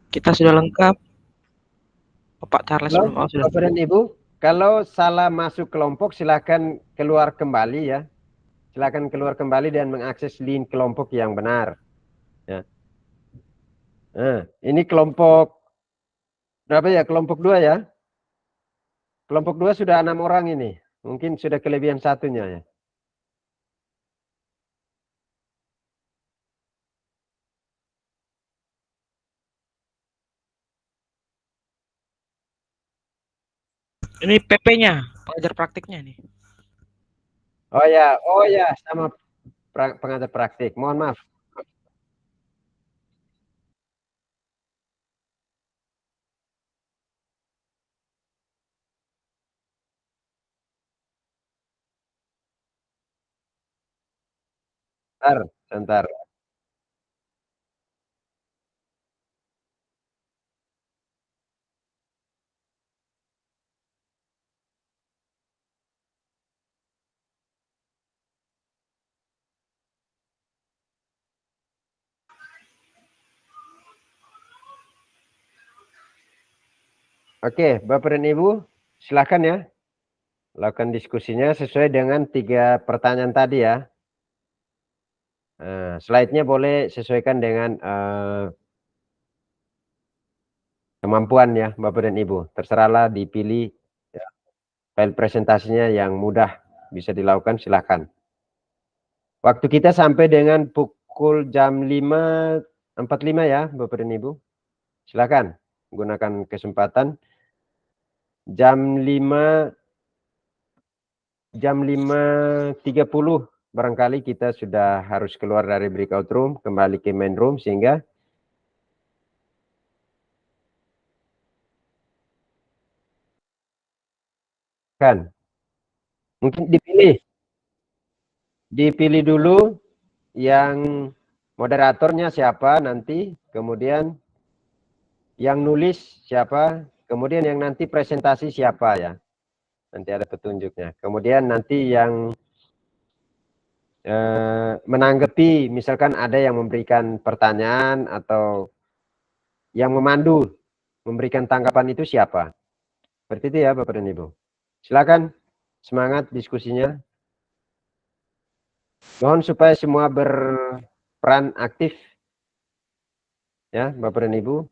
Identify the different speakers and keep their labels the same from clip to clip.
Speaker 1: Kita sudah lengkap. Pak Charles
Speaker 2: Halo,
Speaker 1: belum. Oh, sudah.
Speaker 2: Bapak dan Ibu. Kalau salah masuk kelompok, silakan keluar kembali ya. Silakan keluar kembali dan mengakses link kelompok yang benar. Ya. Nah, ini kelompok berapa ya? Kelompok 2 ya. Kelompok 2 sudah 6 orang ini. Mungkin sudah kelebihan satunya ya.
Speaker 1: Ini PP-nya, pengajar praktiknya nih.
Speaker 2: Oh ya, sama pengajar praktik. Mohon maaf. Sebentar. Oke, Bapak dan Ibu, silakan ya. Lakukan diskusinya sesuai dengan 3 pertanyaan tadi ya. Slide-nya boleh sesuaikan dengan kemampuan ya Bapak dan Ibu. Terserahlah dipilih ya, file presentasinya yang mudah bisa dilakukan, silakan. Waktu kita sampai dengan pukul jam 5.45 ya Bapak dan Ibu. Silakan gunakan kesempatan jam 5.30 barangkali kita sudah harus keluar dari breakout room, kembali ke main room sehingga kan mungkin dipilih dulu yang moderatornya siapa nanti, kemudian yang nulis siapa, kemudian yang nanti presentasi siapa ya. Nanti ada petunjuknya. Kemudian nanti yang menanggapi, misalkan ada yang memberikan pertanyaan atau yang memandu, memberikan tanggapan itu siapa. Seperti itu ya Bapak dan Ibu. Silakan semangat diskusinya. Mohon supaya semua berperan aktif ya Bapak dan Ibu.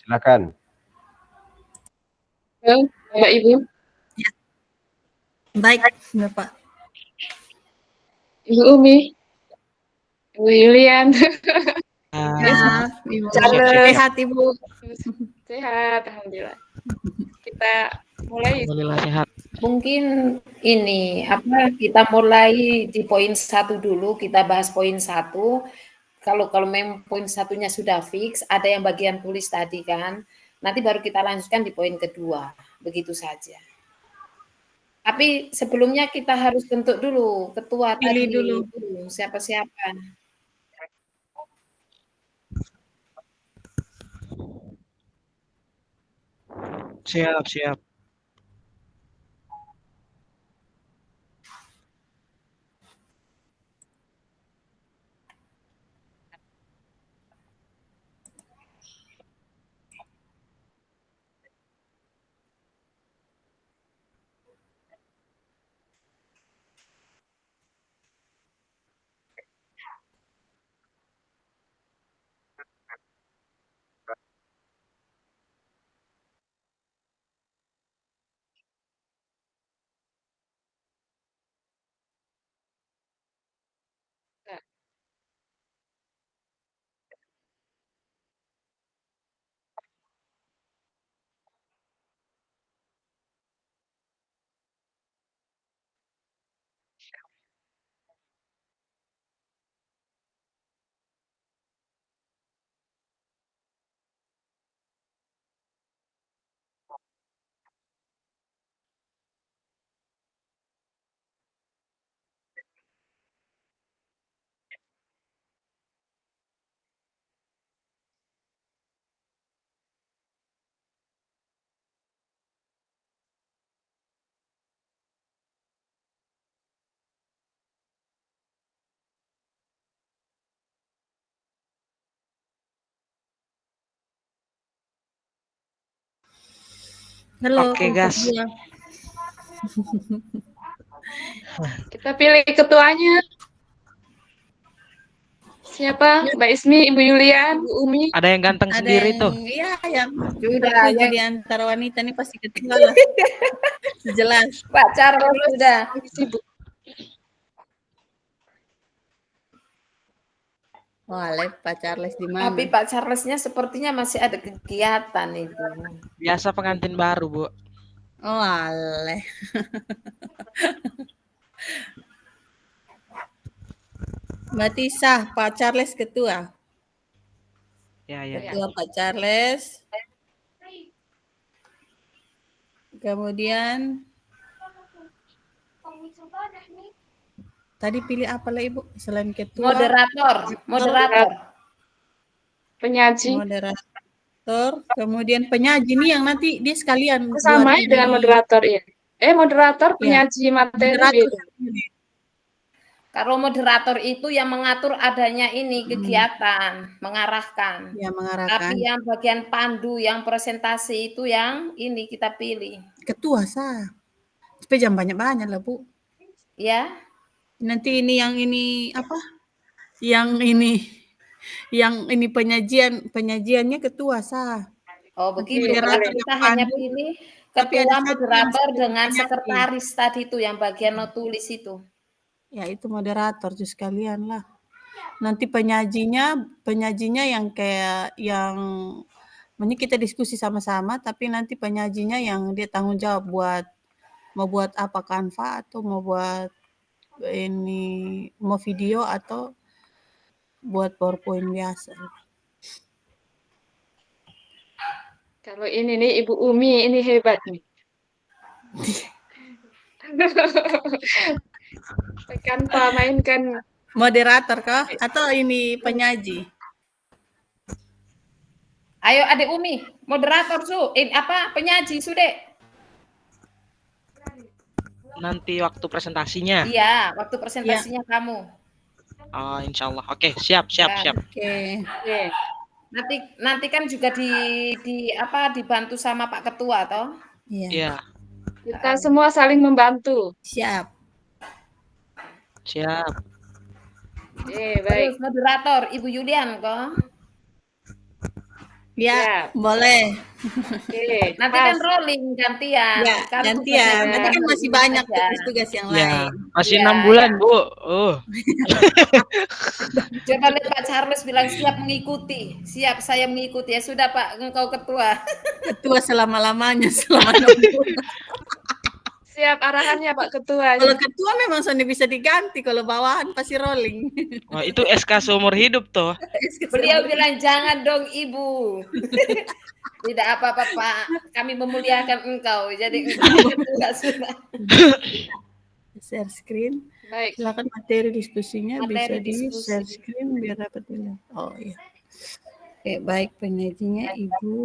Speaker 2: Silakan.
Speaker 3: Halo, Bapak Ibu.
Speaker 4: Baik, Bapak.
Speaker 3: Ibu Umi, Ibu Yulian.
Speaker 4: Ya, Ibu.
Speaker 1: Siap.
Speaker 4: Sehat, Ibu.
Speaker 3: Sehat, alhamdulillah. Kita mulai.
Speaker 1: Alhamdulillah sehat.
Speaker 5: Mungkin ini kita mulai di poin 1 dulu, kita bahas poin 1. Kalau memang poin 1-nya sudah fix, ada yang bagian tulis tadi kan. Nanti baru kita lanjutkan di poin kedua. Begitu saja. Tapi sebelumnya kita harus bentuk dulu ketua
Speaker 4: Pilih
Speaker 5: tadi
Speaker 4: dulu.
Speaker 5: siapa-siapa.
Speaker 1: Siap.
Speaker 4: Halo.
Speaker 1: Oke, gas.
Speaker 4: Kedua.
Speaker 3: Kita pilih ketuanya. Siapa? Mbak Ismi, Ibu Yulian, Bu Umi.
Speaker 1: Ada yang ganteng
Speaker 4: Ada
Speaker 1: sendiri
Speaker 4: yang,
Speaker 1: tuh.
Speaker 4: ya, yang
Speaker 5: Sudah,
Speaker 4: terpuji
Speaker 5: yang
Speaker 4: di antara wanita ini pasti ketua lah. Jelas.
Speaker 5: Pak Charles sudah.
Speaker 3: Sibuk.
Speaker 4: Wah, Pak Charles di mana?
Speaker 5: Tapi Pak Charlesnya sepertinya masih ada kegiatan itu.
Speaker 1: Biasa pengantin baru, Bu.
Speaker 4: Oh, aleh. Berarti sah Pak Charles ketua.
Speaker 1: Ya, ya, ya.
Speaker 4: Ketua Pak Charles. Kemudian tadi pilih apa lah Ibu? Selain ketua,
Speaker 5: Moderator.
Speaker 3: Penyaji.
Speaker 4: moderator, kemudian penyaji nih yang nanti dia sekalian
Speaker 3: Sama
Speaker 4: buat
Speaker 3: dengan
Speaker 4: ini.
Speaker 3: moderator ya. Moderator,
Speaker 4: Ya.
Speaker 3: penyaji materi
Speaker 4: Moderator.
Speaker 3: beda.
Speaker 5: Kalau moderator itu yang mengatur adanya ini kegiatan, mengarahkan.
Speaker 4: Ya, mengarahkan.
Speaker 5: Tapi yang bagian pandu, yang presentasi itu yang ini kita pilih.
Speaker 4: Ketua sah. Supaya jangan banyak-banyak lah Bu.
Speaker 5: Ya.
Speaker 4: Nanti ini yang ini apa? Yang ini penyajiannya ketua sah.
Speaker 5: Oh begitu.
Speaker 3: Oke,
Speaker 5: Berarti
Speaker 3: boleh.
Speaker 5: kita hanya
Speaker 4: Pandu.
Speaker 5: pilih
Speaker 4: Tapi ada
Speaker 5: ketua,
Speaker 4: satu
Speaker 5: moderator
Speaker 4: yang
Speaker 5: dengan
Speaker 4: penyaji.
Speaker 5: sekretaris tadi itu yang bagian tulis itu.
Speaker 4: Ya itu moderator tuh sekalian lah. Nanti penyajinya yang kayak yang mending kita diskusi sama-sama, tapi nanti penyajinya yang dia tanggung jawab mau buat apa Canva atau mau buat ini mau video atau buat PowerPoint biasa.
Speaker 3: Kalau ini nih Ibu Umi, ini hebat nih. Tekan mainkan.
Speaker 4: Moderator kah? Atau ini penyaji?
Speaker 5: Ayo Adik Umi, moderator penyaji sudah.
Speaker 1: Nanti waktu presentasinya.
Speaker 5: Iya, waktu presentasinya kamu.
Speaker 1: Oh, insya Allah. Oke, siap.
Speaker 4: Oke.
Speaker 3: Oke.
Speaker 5: Nanti kan juga dibantu sama Pak Ketua toh?
Speaker 4: Iya.
Speaker 1: Iya,
Speaker 3: Kita semua saling membantu.
Speaker 4: Siap.
Speaker 3: Baik.
Speaker 5: Terus moderator Ibu Yulian kok.
Speaker 4: Ya, boleh.
Speaker 3: Oke.
Speaker 5: Nanti kan rolling gantian.
Speaker 4: Ya,
Speaker 5: Kan
Speaker 4: gantian.
Speaker 5: tugasnya
Speaker 4: Nanti kan masih banyak
Speaker 5: saja.
Speaker 4: tugas yang
Speaker 1: ya.
Speaker 4: lain.
Speaker 1: Masih
Speaker 5: Iya,
Speaker 1: 6 bulan, Bu.
Speaker 5: Coba lihat Pak Charles bilang siap mengikuti. Siap saya mengikuti. Ya sudah Pak, engkau ketua.
Speaker 4: Ketua selama-lamanya selama 6 bulan.
Speaker 3: Siap arahannya Pak Ketua.
Speaker 4: Kalau ketua memang Sony bisa diganti, kalau bawahan pasti rolling.
Speaker 1: Wah, itu SK seumur hidup tuh.
Speaker 5: Beliau bilang jangan dong Ibu. Tidak apa-apa Pak, kami memuliakan engkau. Jadi engkau ketua sudah.
Speaker 4: Share screen.
Speaker 3: Baik.
Speaker 4: Silakan materi diskusinya
Speaker 5: Materi
Speaker 4: bisa di
Speaker 5: diskusi.
Speaker 4: share screen biar dapat dilihat. Oh iya. Oke, baik penyajinya Ibu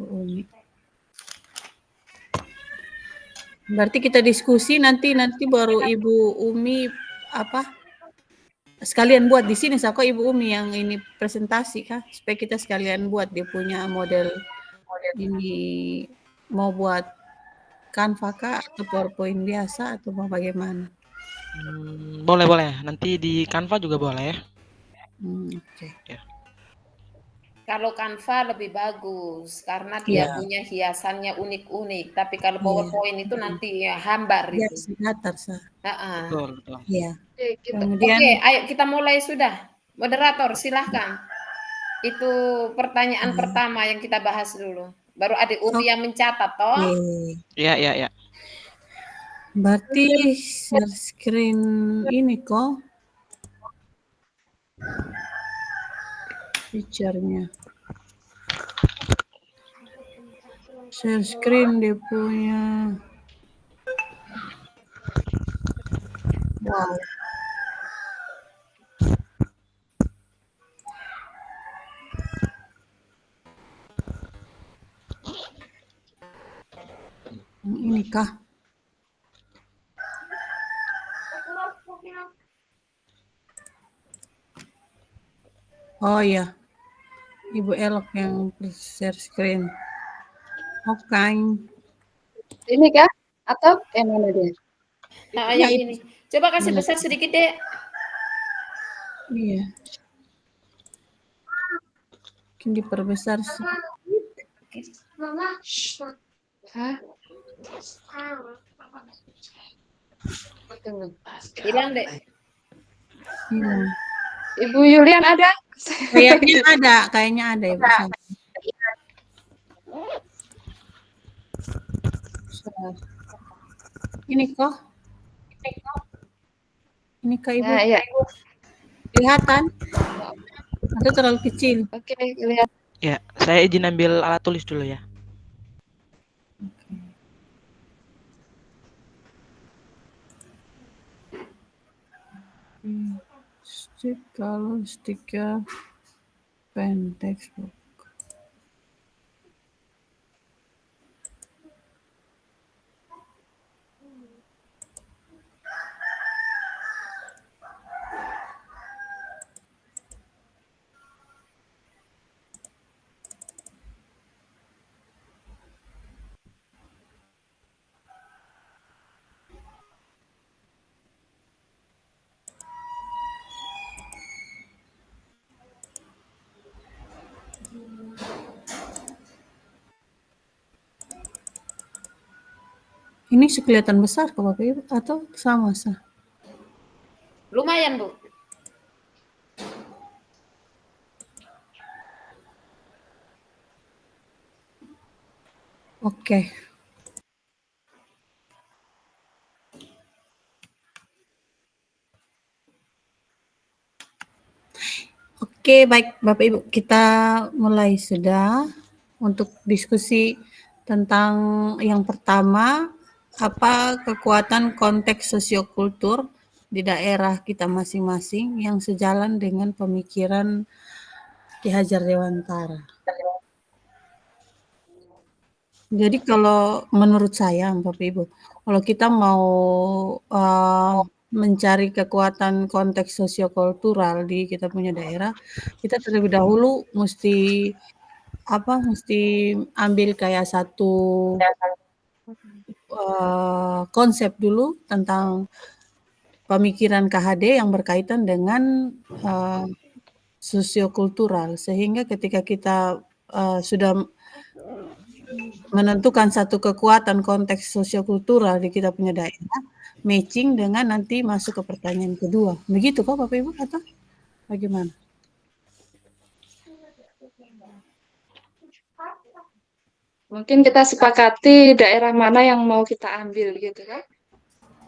Speaker 4: Umi. Berarti kita diskusi nanti baru Ibu Umi sekalian buat di sini kok Ibu Umi yang ini presentasi kah supaya kita sekalian buat dia punya model ini mau buat Canva kah atau PowerPoint biasa atau mau bagaimana?
Speaker 1: Boleh. Nanti di Canva juga boleh ya.
Speaker 4: Oke.
Speaker 5: Kalau Canva lebih bagus karena dia punya hiasannya unik-unik. Tapi kalau PowerPoint itu nanti ya hambar
Speaker 4: Ya,
Speaker 5: itu.
Speaker 4: datar sah.
Speaker 1: Betul.
Speaker 4: Iya.
Speaker 3: Oke, kita
Speaker 4: Kemudian
Speaker 5: Oke, ayo kita mulai sudah. Moderator silahkan. Itu pertanyaan pertama yang kita bahas dulu. Baru Adik Umi yang mencatat toh.
Speaker 1: Iya.
Speaker 4: Berarti share screen ini kok feature-nya. Share screen dia punya. Wow. Ini kah? Oh iya. Ibu Elok yang share screen. Hokkain.
Speaker 3: Ini kah? Atau yang mana dia?
Speaker 5: Nah,
Speaker 4: Ya,
Speaker 5: yang
Speaker 4: itu.
Speaker 5: ini. Coba kasih
Speaker 4: Benar.
Speaker 5: besar sedikit, Dek.
Speaker 4: Iya. Mungkin diperbesar sih.
Speaker 5: Oke.
Speaker 3: Hah? Tunggu.
Speaker 5: Hilang, Dek.
Speaker 4: Hilang.
Speaker 3: Ibu Yulian ada?
Speaker 4: Kayaknya ada Ibu Sari. Ini kok. Ini kok Ibu.
Speaker 3: Nah, ya.
Speaker 4: Kelihatan? Atau terlalu kecil?
Speaker 3: Oke, lihat.
Speaker 1: Ya, saya izin ambil alat tulis dulu ya.
Speaker 4: Kalau stiker pen textbook. Ini kelihatan besar ke Bapak Ibu atau sama sah?
Speaker 5: Lumayan, Bu.
Speaker 4: Oke. Oke, baik Bapak Ibu, kita mulai sudah untuk diskusi tentang yang pertama, apa kekuatan konteks sosiokultur di daerah kita masing-masing yang sejalan dengan pemikiran Ki Hajar Dewantara. Jadi kalau menurut saya Bapak Ibu, kalau kita mau mencari kekuatan konteks sosiokultural di kita punya daerah, kita terlebih dahulu mesti ambil kayak satu konsep dulu tentang pemikiran KHD yang berkaitan dengan sosiokultural, sehingga ketika kita sudah menentukan satu kekuatan konteks sosiokultural di kita punya daerah, matching dengan nanti masuk ke pertanyaan kedua. Begitu kok Bapak Ibu atau bagaimana?
Speaker 3: Mungkin kita sepakati daerah mana yang mau kita ambil gitu kan?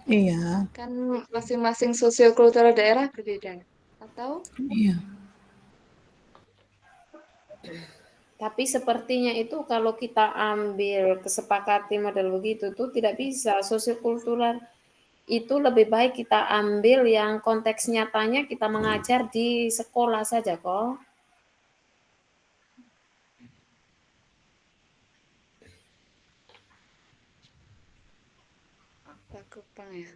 Speaker 4: Iya.
Speaker 3: Kan masing-masing sosiokultural daerah berbeda. Atau?
Speaker 4: Iya.
Speaker 5: Tapi sepertinya itu kalau kita ambil kesepakati model begitu tuh tidak bisa. Sosiokultural itu lebih baik kita ambil yang konteks nyatanya kita mengajar di sekolah saja kok.
Speaker 3: Kupang ya.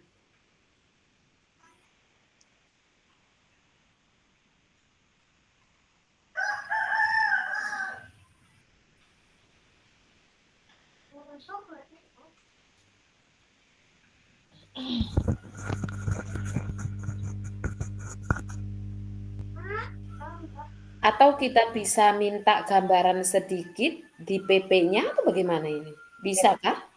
Speaker 5: Atau kita bisa minta gambaran sedikit di PP-nya atau bagaimana ini? Bisa kah?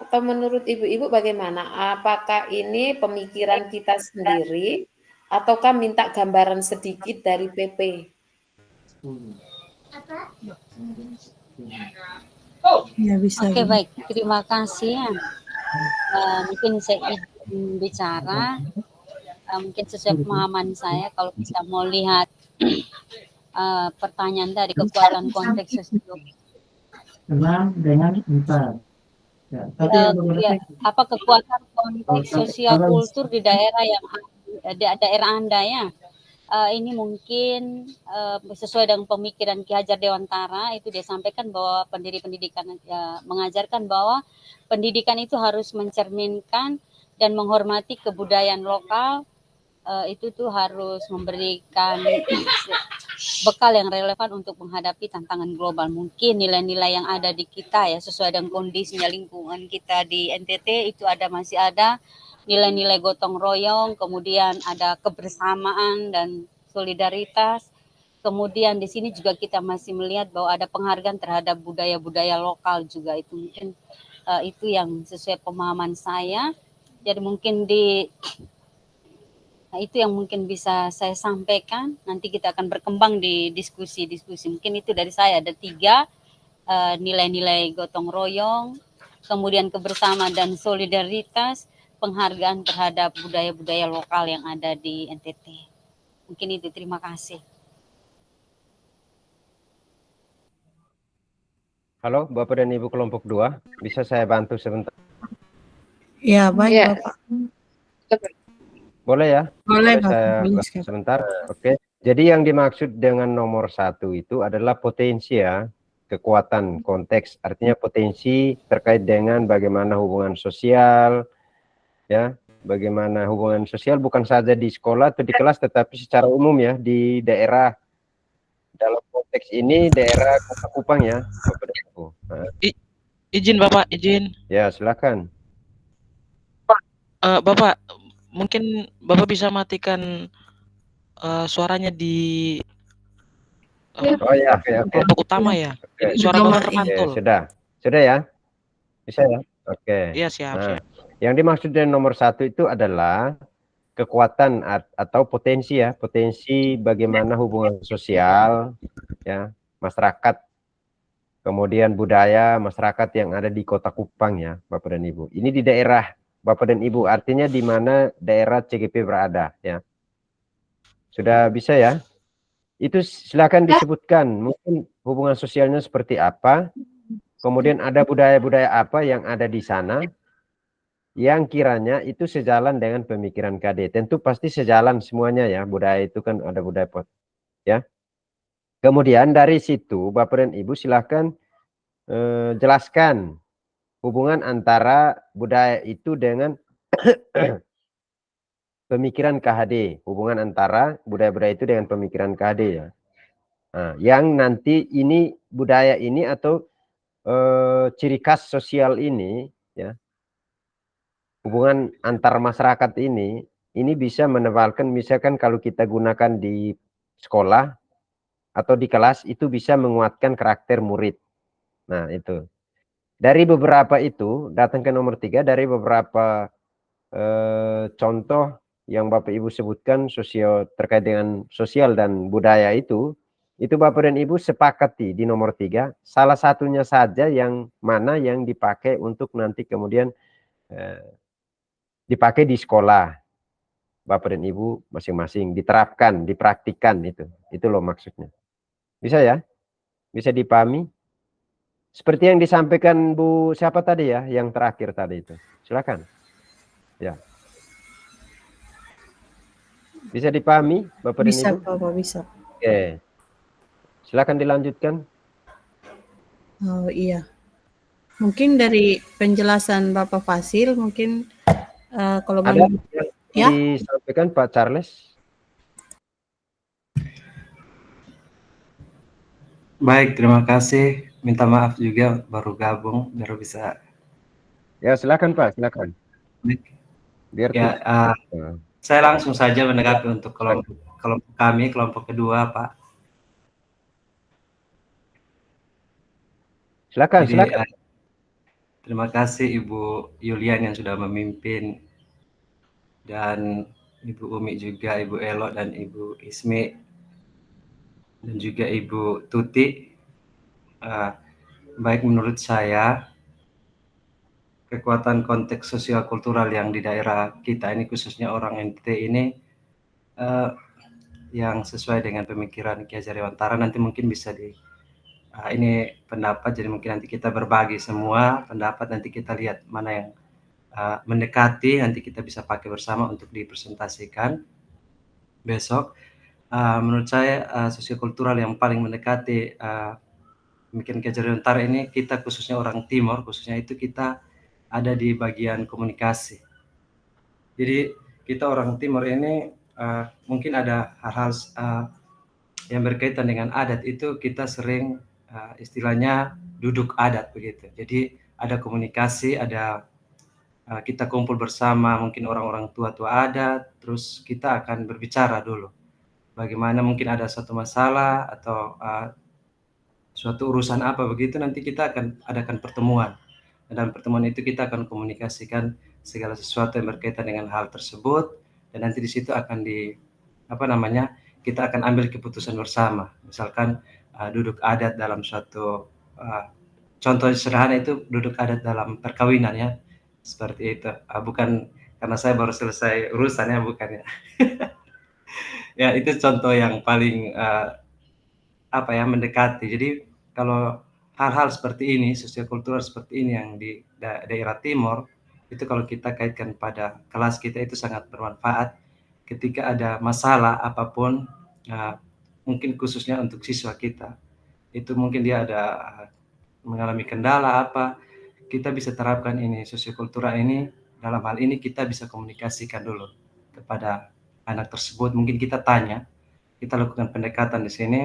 Speaker 5: Atau menurut ibu-ibu bagaimana? Apakah ini pemikiran kita sendiri ataukah minta gambaran sedikit dari PP?
Speaker 4: Ya, bisa.
Speaker 6: Oke, baik. Terima kasih ya. Mungkin saya izin bicara. Mungkin sesuai pemahaman saya kalau kita mau lihat pertanyaan dari kekuatan konteks sosial.
Speaker 7: Dengan 4. Ya, tapi
Speaker 6: Ya, apa kekuatan konteks sosial kultur di daerah yang daerah Anda ya? Ini mungkin sesuai dengan pemikiran Ki Hajar Dewantara, itu dia sampaikan bahwa pendiri pendidikan mengajarkan bahwa pendidikan itu harus mencerminkan dan menghormati kebudayaan lokal. Itu tuh harus memberikan bekal yang relevan untuk menghadapi tantangan global. Mungkin nilai-nilai yang ada di kita ya sesuai dengan kondisinya lingkungan kita di NTT itu masih ada nilai-nilai gotong royong, kemudian ada kebersamaan dan solidaritas. Kemudian di sini juga kita masih melihat bahwa ada penghargaan terhadap budaya-budaya lokal juga. Itu mungkin itu yang sesuai pemahaman saya. Jadi mungkin itu yang mungkin bisa saya sampaikan. Nanti kita akan berkembang di diskusi-diskusi. Mungkin itu dari saya ada 3 nilai-nilai gotong royong, kemudian kebersamaan dan solidaritas, penghargaan terhadap budaya-budaya lokal yang ada di NTT. Mungkin itu, terima kasih.
Speaker 2: Halo, Bapak dan Ibu kelompok 2, bisa saya bantu sebentar?
Speaker 4: Ya, baik
Speaker 3: Ya.
Speaker 4: Bapak.
Speaker 2: Boleh ya?
Speaker 4: Boleh
Speaker 2: Boleh
Speaker 4: Bapak.
Speaker 2: saya
Speaker 4: Boleh
Speaker 2: bantu
Speaker 4: sekali.
Speaker 2: sebentar? Oke. Jadi yang dimaksud dengan nomor 1 itu adalah potensi ya, kekuatan konteks, artinya potensi terkait dengan bagaimana hubungan sosial, ya, bagaimana hubungan sosial bukan saja di sekolah atau di kelas, tetapi secara umum ya di daerah. Dalam konteks ini daerah Kota Kupang ya, Bapak dan Ibu. Nah,
Speaker 1: Izin Bapak, izin.
Speaker 2: ya silakan.
Speaker 1: Bapak, mungkin Bapak bisa matikan suaranya di
Speaker 2: Oh ya, oke.
Speaker 1: kelompok utama ya. Jadi suara
Speaker 4: Nomor
Speaker 1: Bapak
Speaker 2: Oke,
Speaker 1: terpantul.
Speaker 2: sudah ya, bisa ya. Oke.
Speaker 1: Iya, siap,
Speaker 2: Nah,
Speaker 1: siap.
Speaker 2: yang dimaksud dengan nomor 1 itu adalah kekuatan atau potensi ya, potensi bagaimana hubungan sosial ya, masyarakat, kemudian budaya masyarakat yang ada di Kota Kupang ya, Bapak dan Ibu. Ini di daerah Bapak dan Ibu, artinya di mana daerah CGP berada ya. Sudah bisa ya? Itu silakan disebutkan mungkin hubungan sosialnya seperti apa, kemudian ada budaya-budaya apa yang ada di sana yang kiranya itu sejalan dengan pemikiran KD. Tentu pasti sejalan semuanya ya, budaya itu kan ada budaya ya. Kemudian dari situ Bapak dan Ibu silakan jelaskan hubungan antara budaya itu dengan pemikiran KHD, hubungan antara budaya-budaya itu dengan pemikiran KHD ya. Nah, yang nanti ini budaya ini atau ciri khas sosial ini ya, hubungan antar masyarakat ini bisa menebalkan, misalkan kalau kita gunakan di sekolah atau di kelas itu bisa menguatkan karakter murid. Nah itu dari beberapa itu datang ke nomor 3, dari beberapa contoh yang Bapak Ibu sebutkan terkait dengan sosial dan budaya itu Bapak dan Ibu sepakati di nomor 3, salah satunya saja yang mana yang dipakai untuk nanti kemudian dipakai di sekolah Bapak dan Ibu masing-masing, diterapkan, dipraktikkan itu loh maksudnya. Bisa ya? Bisa dipahami? Seperti yang disampaikan Bu siapa tadi ya, yang terakhir tadi itu. Silakan. Ya. Bisa dipahami Bapak dan Ibu?
Speaker 4: Bisa Bapak, bisa.
Speaker 2: Oke. Silakan dilanjutkan.
Speaker 4: Oh iya. Mungkin dari penjelasan Bapak Fasil mungkin kalau
Speaker 2: Ada
Speaker 4: ya?
Speaker 2: disampaikan Pak Charles?
Speaker 8: Baik, terima kasih. Minta maaf juga baru gabung, baru bisa.
Speaker 2: Ya silakan Pak, silakan. Biar
Speaker 8: ya, saya langsung saja menanggapi untuk kelompok kami, kelompok kedua, Pak.
Speaker 2: Silakan,
Speaker 8: Jadi,
Speaker 2: silakan.
Speaker 8: Terima kasih Ibu Yulian yang sudah memimpin, dan Ibu Umi juga, Ibu Elo dan Ibu Ismi, dan juga Ibu Tuti. Baik, menurut saya kekuatan konteks sosial kultural yang di daerah kita ini, khususnya orang NTT ini, yang sesuai dengan pemikiran Ki Hajar Dewantara, nanti mungkin bisa ini pendapat, jadi mungkin nanti kita berbagi semua pendapat, nanti kita lihat mana yang mendekati, nanti kita bisa pakai bersama untuk dipresentasikan besok. Menurut saya sosiokultural yang paling mendekati pemikiran Ki Hajar Dewantara ini, kita khususnya orang Timur, khususnya itu kita ada di bagian komunikasi. Jadi kita orang Timur ini mungkin ada hal-hal yang berkaitan dengan adat itu kita sering istilahnya duduk adat begitu. Jadi ada komunikasi, ada kita kumpul bersama mungkin orang-orang tua-tua adat, terus kita akan berbicara dulu. Bagaimana mungkin ada suatu masalah atau suatu urusan apa begitu, nanti kita akan adakan pertemuan. Dan dalam pertemuan itu kita akan komunikasikan segala sesuatu yang berkaitan dengan hal tersebut, dan nanti di situ akan kita akan ambil keputusan bersama. Misalkan duduk adat dalam suatu contoh sederhana itu duduk adat dalam perkawinan ya, seperti itu. Bukan karena saya baru selesai urusannya, bukan ya. Ya itu contoh yang paling mendekati. Jadi kalau hal-hal seperti ini, sosiokultural seperti ini yang di daerah timur, itu kalau kita kaitkan pada kelas kita itu sangat bermanfaat. Ketika ada masalah apapun, mungkin khususnya untuk siswa kita, itu mungkin dia ada mengalami kendala apa, kita bisa terapkan ini, sosiokultural ini, dalam hal ini kita bisa komunikasikan dulu kepada anak tersebut. Mungkin kita tanya, kita lakukan pendekatan di sini,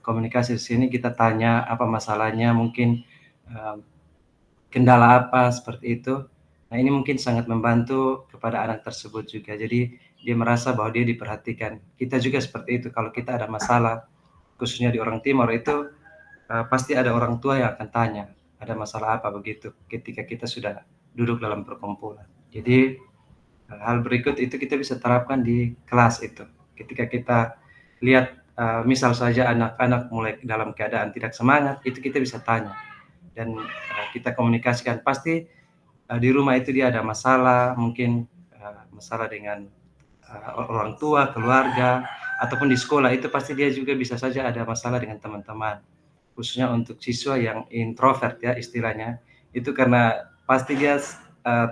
Speaker 8: komunikasi di sini, kita tanya apa masalahnya, mungkin kendala apa, seperti itu. Nah ini mungkin sangat membantu kepada anak tersebut juga, jadi dia merasa bahwa dia diperhatikan. Kita juga seperti itu, kalau kita ada masalah, khususnya di orang Timur itu, pasti ada orang tua yang akan tanya, ada masalah apa begitu, ketika kita sudah duduk dalam perkumpulan. Jadi hal berikut itu kita bisa terapkan di kelas itu. Ketika kita lihat misal saja anak-anak mulai dalam keadaan tidak semangat, itu kita bisa tanya dan kita komunikasikan. Pasti di rumah itu dia ada masalah, mungkin masalah dengan orang tua, keluarga, ataupun di sekolah itu pasti dia juga bisa saja ada masalah dengan teman-teman. Khususnya untuk siswa yang introvert ya istilahnya, itu karena pasti dia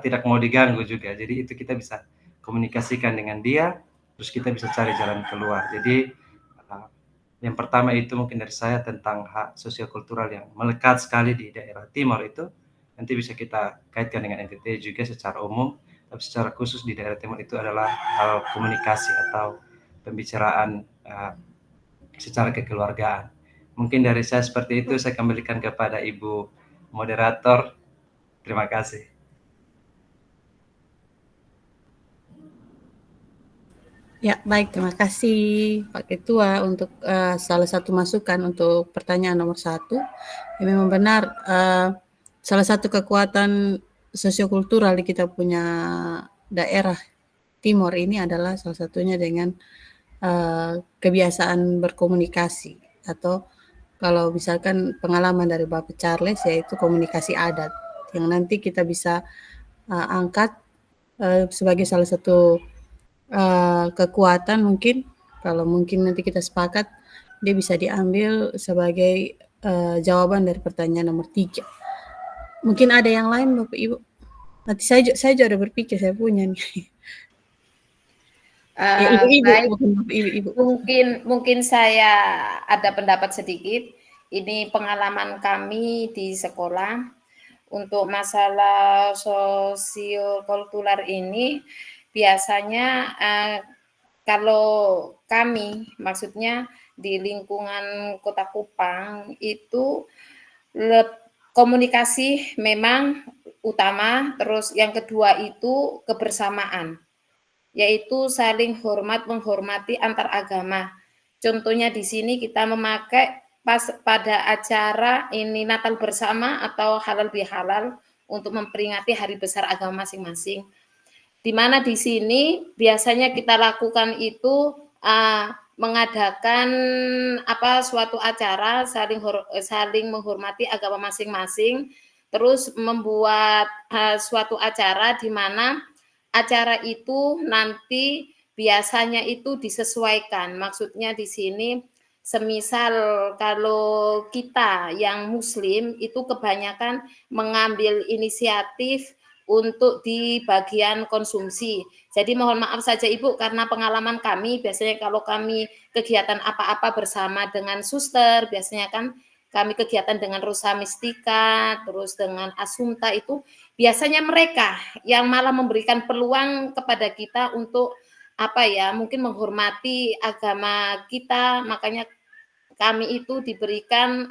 Speaker 8: tidak mau diganggu juga. Jadi itu kita bisa komunikasikan dengan dia, terus kita bisa cari jalan keluar. Jadi yang pertama itu mungkin dari saya tentang hak sosiokultural yang melekat sekali di daerah Timur itu. Nanti bisa kita kaitkan dengan NTT juga secara umum, tapi secara khusus di daerah Timur itu adalah hal komunikasi atau pembicaraan secara kekeluargaan. Mungkin dari saya seperti itu, saya kembalikan kepada Ibu moderator. Terima kasih.
Speaker 4: Ya, baik. Terima kasih Pak Ketua untuk salah satu masukan untuk pertanyaan nomor 1. Ya, memang benar, salah satu kekuatan sosiokultural di kita punya daerah Timur ini adalah salah satunya dengan kebiasaan berkomunikasi, atau kalau misalkan pengalaman dari Bapak Charles yaitu komunikasi adat yang nanti kita bisa angkat sebagai salah satu kekuatan. Mungkin kalau mungkin nanti kita sepakat dia bisa diambil sebagai jawaban dari pertanyaan nomor 3. Mungkin ada yang lain Bapak Ibu? Nanti saya juga ada berpikir, saya punya nih. Ya, ibu-ibu, ibu-ibu.
Speaker 5: Mungkin saya ada pendapat sedikit. Ini pengalaman kami di sekolah untuk masalah sosiokultural ini. Biasanya kalau kami, maksudnya di lingkungan Kota Kupang itu komunikasi memang utama, terus yang kedua itu kebersamaan, yaitu saling menghormati antar agama. Contohnya di sini kita memakai pada acara ini Natal bersama atau halal bihalal untuk memperingati hari besar agama masing-masing. Di mana di sini biasanya kita lakukan itu mengadakan suatu acara saling menghormati agama masing-masing, terus membuat suatu acara di mana acara itu nanti biasanya itu disesuaikan. Maksudnya di sini semisal kalau kita yang muslim itu kebanyakan mengambil inisiatif untuk di bagian konsumsi. Jadi mohon maaf saja Ibu, karena pengalaman kami biasanya kalau kami kegiatan apa-apa bersama dengan suster, biasanya kan kami kegiatan dengan Rosa Mistika, terus dengan Assunta itu biasanya mereka yang malah memberikan peluang kepada kita untuk mungkin menghormati agama kita, makanya kami itu diberikan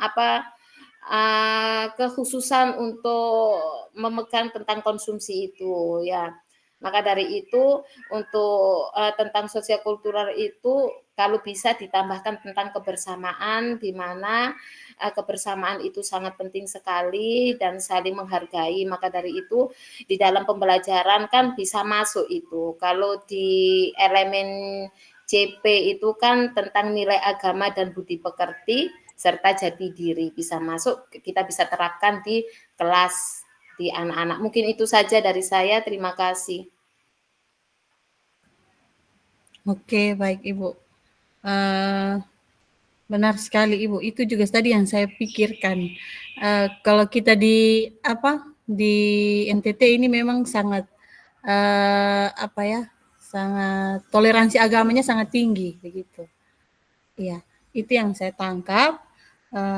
Speaker 5: kekhususan untuk memegang tentang konsumsi itu ya. Maka dari itu untuk tentang sosial kultural itu kalau bisa ditambahkan tentang kebersamaan, di mana kebersamaan itu sangat penting sekali dan saling menghargai. Maka dari itu di dalam pembelajaran kan bisa masuk itu. Kalau di elemen CP itu kan tentang nilai agama dan budi pekerti serta jati diri, bisa masuk, kita bisa terapkan di kelas di anak-anak. Mungkin itu saja dari saya, terima kasih.
Speaker 4: Oke, baik Ibu. Benar sekali Ibu, itu juga tadi yang saya pikirkan. Kalau kita di NTT ini memang sangat sangat toleransi agamanya sangat tinggi begitu. Iya, itu yang saya tangkap.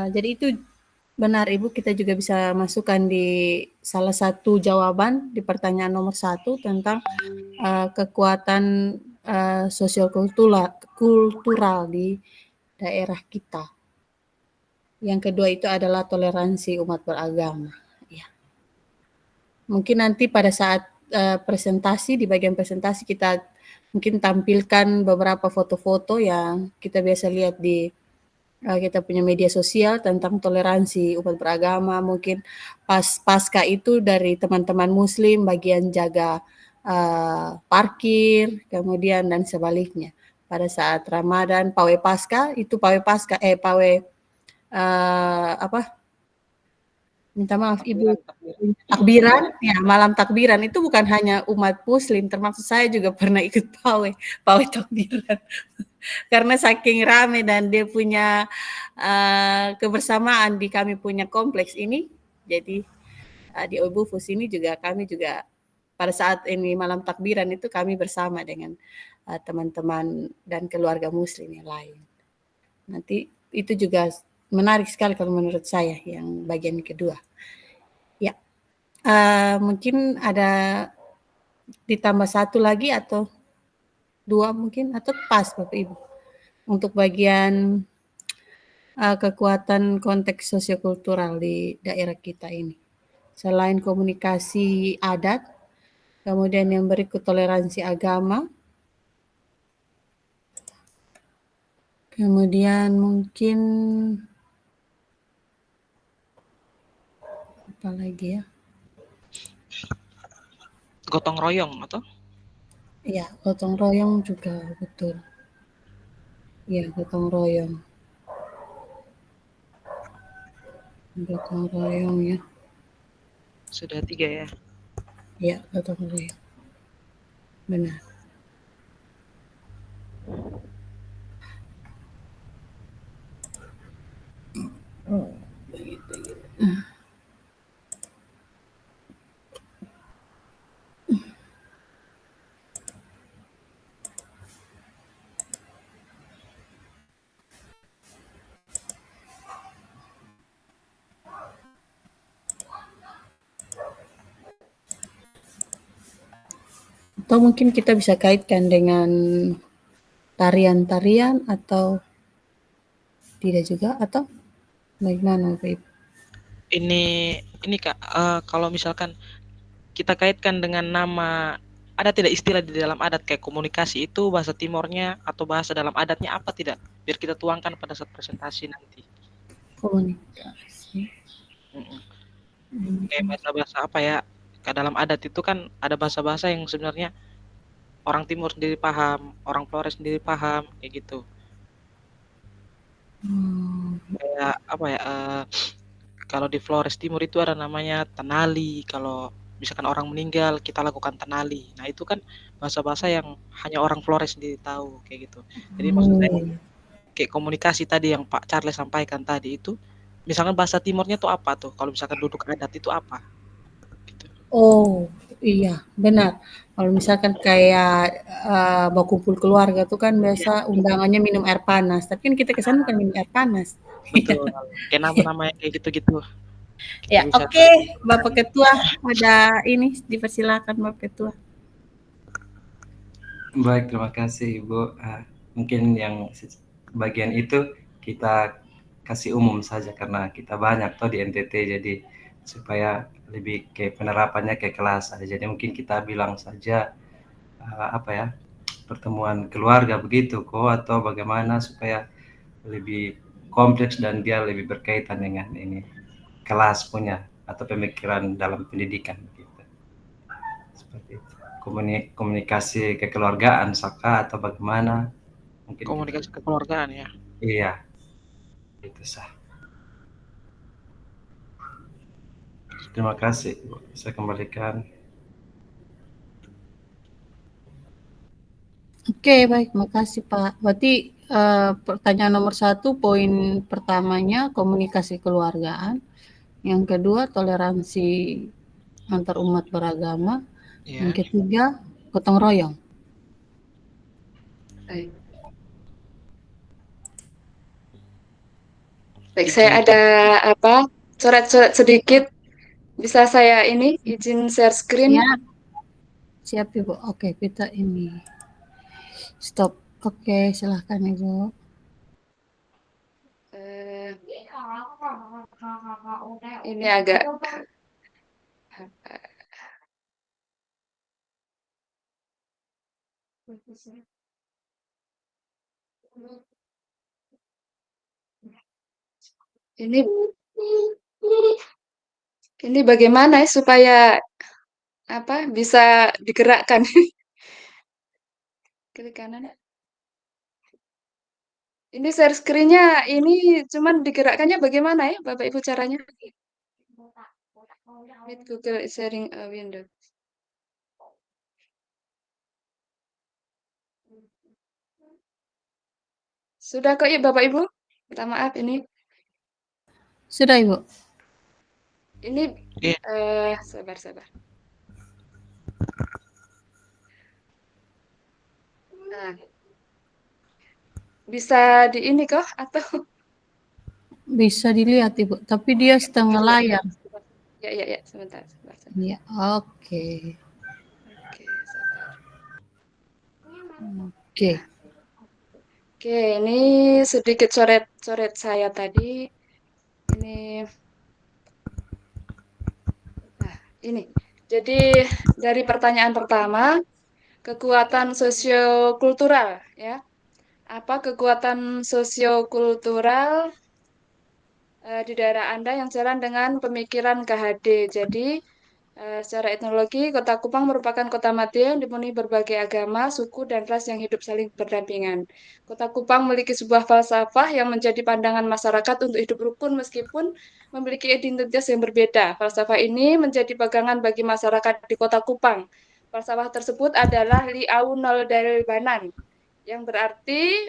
Speaker 4: Jadi itu benar Ibu, kita juga bisa masukkan di salah satu jawaban di pertanyaan nomor 1 tentang kekuatan sosial kultural di daerah kita. Yang kedua itu adalah toleransi umat beragama. Ya. Mungkin nanti pada saat presentasi, di bagian presentasi kita mungkin tampilkan beberapa foto-foto yang kita biasa lihat di kita punya media sosial tentang toleransi umat beragama. Mungkin pasca itu dari teman-teman muslim bagian jaga parkir, kemudian dan sebaliknya. Pada saat Ramadan, pawai Paskah itu minta maaf Ibu, takbiran, ya malam takbiran itu bukan hanya umat muslim, termasuk saya juga pernah ikut pawai takbiran. Karena saking rame dan dia punya kebersamaan di kami punya kompleks ini, jadi di Obufus ini juga kami juga pada saat ini malam takbiran itu kami bersama dengan teman-teman dan keluarga muslim yang lain. Nanti itu juga menarik sekali kalau menurut saya yang bagian kedua. Ya, mungkin ada ditambah 1 lagi atau 2 mungkin atau pas Bapak Ibu untuk bagian kekuatan konteks sosiokultural di daerah kita ini. Selain komunikasi adat, kemudian yang berikut toleransi agama, kemudian mungkin apa lagi ya?
Speaker 1: Gotong royong atau?
Speaker 4: Ya, gotong royong juga betul. Ya, gotong royong. Gotong royong ya.
Speaker 1: Sudah 3 ya?
Speaker 4: Ya, gotong royong. Benar. Atau mungkin kita bisa kaitkan dengan tarian-tarian atau tidak juga, atau bagaimana Bapak Ibu?
Speaker 1: Ini Kak, kalau misalkan kita kaitkan dengan nama, ada tidak istilah di dalam adat kayak komunikasi itu bahasa Timornya atau bahasa dalam adatnya apa tidak? Biar kita tuangkan pada saat presentasi nanti.
Speaker 4: Komunikasi.
Speaker 1: Kayak bahasa-bahasa apa ya? Ke dalam adat itu kan ada bahasa-bahasa yang sebenarnya orang Timur sendiri paham, orang Flores sendiri paham, kayak gitu. Kayak apa ya? Kalau di Flores Timur itu ada namanya tenali. Kalau misalkan orang meninggal, kita lakukan tenali. Nah itu kan bahasa-bahasa yang hanya orang Flores sendiri tahu, kayak gitu. Jadi maksud saya kayak komunikasi tadi yang Pak Charles sampaikan tadi itu, misalkan bahasa Timurnya tuh apa tuh? Kalau misalkan duduk adat itu apa? Gitu.
Speaker 4: Oh, Iya, benar. Kalau misalkan kayak, berkumpul keluarga tuh kan
Speaker 1: Iya,
Speaker 4: biasa undangannya minum air panas, tapi kan kita ke sana bukan minum air panas.
Speaker 1: betul. Kayak nama-nama yang kayak gitu-gitu. Kita
Speaker 4: Ya,
Speaker 1: bisa
Speaker 4: oke, Bapak Ketua, ada ini, dipersilakan Bapak Ketua.
Speaker 8: Baik, terima kasih Ibu. Mungkin yang bagian itu kita kasih umum saja karena kita banyak toh di NTT, jadi supaya lebih kayak penerapannya kayak kelas aja. Jadi mungkin kita bilang saja apa ya, pertemuan keluarga begitu kok, atau bagaimana supaya lebih kompleks dan dia lebih berkaitan dengan ini kelas punya atau pemikiran dalam pendidikan gitu. Seperti itu. Komunikasi kekeluargaan Saka atau bagaimana mungkin
Speaker 1: komunikasi kekeluargaan ya.
Speaker 8: iya itu sah. Terima kasih Bu. Saya kembalikan.
Speaker 4: Oke, baik, makasih Pak. Berarti pertanyaan nomor 1, poin pertamanya komunikasi keluargaan, yang kedua toleransi antar umat beragama, yang
Speaker 1: Iya.
Speaker 4: ketiga gotong royong.
Speaker 3: Baik. Baik, saya ada coret-coret sedikit. Bisa saya ini izin share screen?
Speaker 4: Siap, siap Ibu. Oke, kita ini stop. Oke, silahkan Ibu.
Speaker 3: Ini agak ini bagaimana ya supaya bisa digerakkan? Klik kanan. Ini share screen-nya ini cuman digerakkannya bagaimana ya Bapak Ibu caranya? With Google is sharing a window. Sudah kok ya Bapak Ibu? Minta maaf ini.
Speaker 4: Sudah Ibu.
Speaker 3: Ini
Speaker 1: Iya.
Speaker 3: sabar. Nah, bisa di ini kok atau
Speaker 4: Bisa dilihat Ibu, tapi dia setengah layar.
Speaker 3: ya, sebentar.
Speaker 4: Ya, oke.
Speaker 3: Sabar.
Speaker 4: Oke.
Speaker 3: Oke, ini sedikit coret saya tadi. Ini. Nah, ini. Jadi dari pertanyaan pertama, kekuatan sosiokultural ya. Apa kekuatan sosiokultural di daerah Anda yang jalan dengan pemikiran KHD? Jadi secara etnologi, Kota Kupang merupakan kota mati yang dipenuhi berbagai agama, suku, dan ras yang hidup saling berdampingan. Kota Kupang memiliki sebuah falsafah yang menjadi pandangan masyarakat untuk hidup rukun meskipun memiliki identitas yang berbeda. Falsafah ini menjadi pegangan bagi masyarakat di Kota Kupang. Falsafah tersebut adalah Liau Nol Banan, yang berarti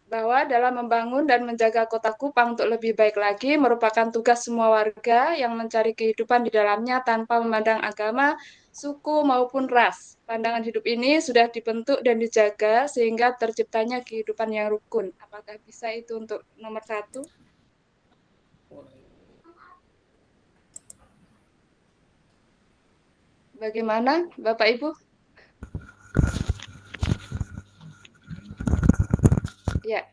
Speaker 3: bahwa dalam membangun dan menjaga Kota Kupang untuk lebih baik lagi merupakan tugas semua warga yang mencari kehidupan di dalamnya tanpa memandang agama, suku, maupun ras. Pandangan hidup ini sudah dibentuk dan dijaga sehingga terciptanya kehidupan yang rukun. Apakah bisa itu untuk nomor 1? Bagaimana, Bapak Ibu? Ya.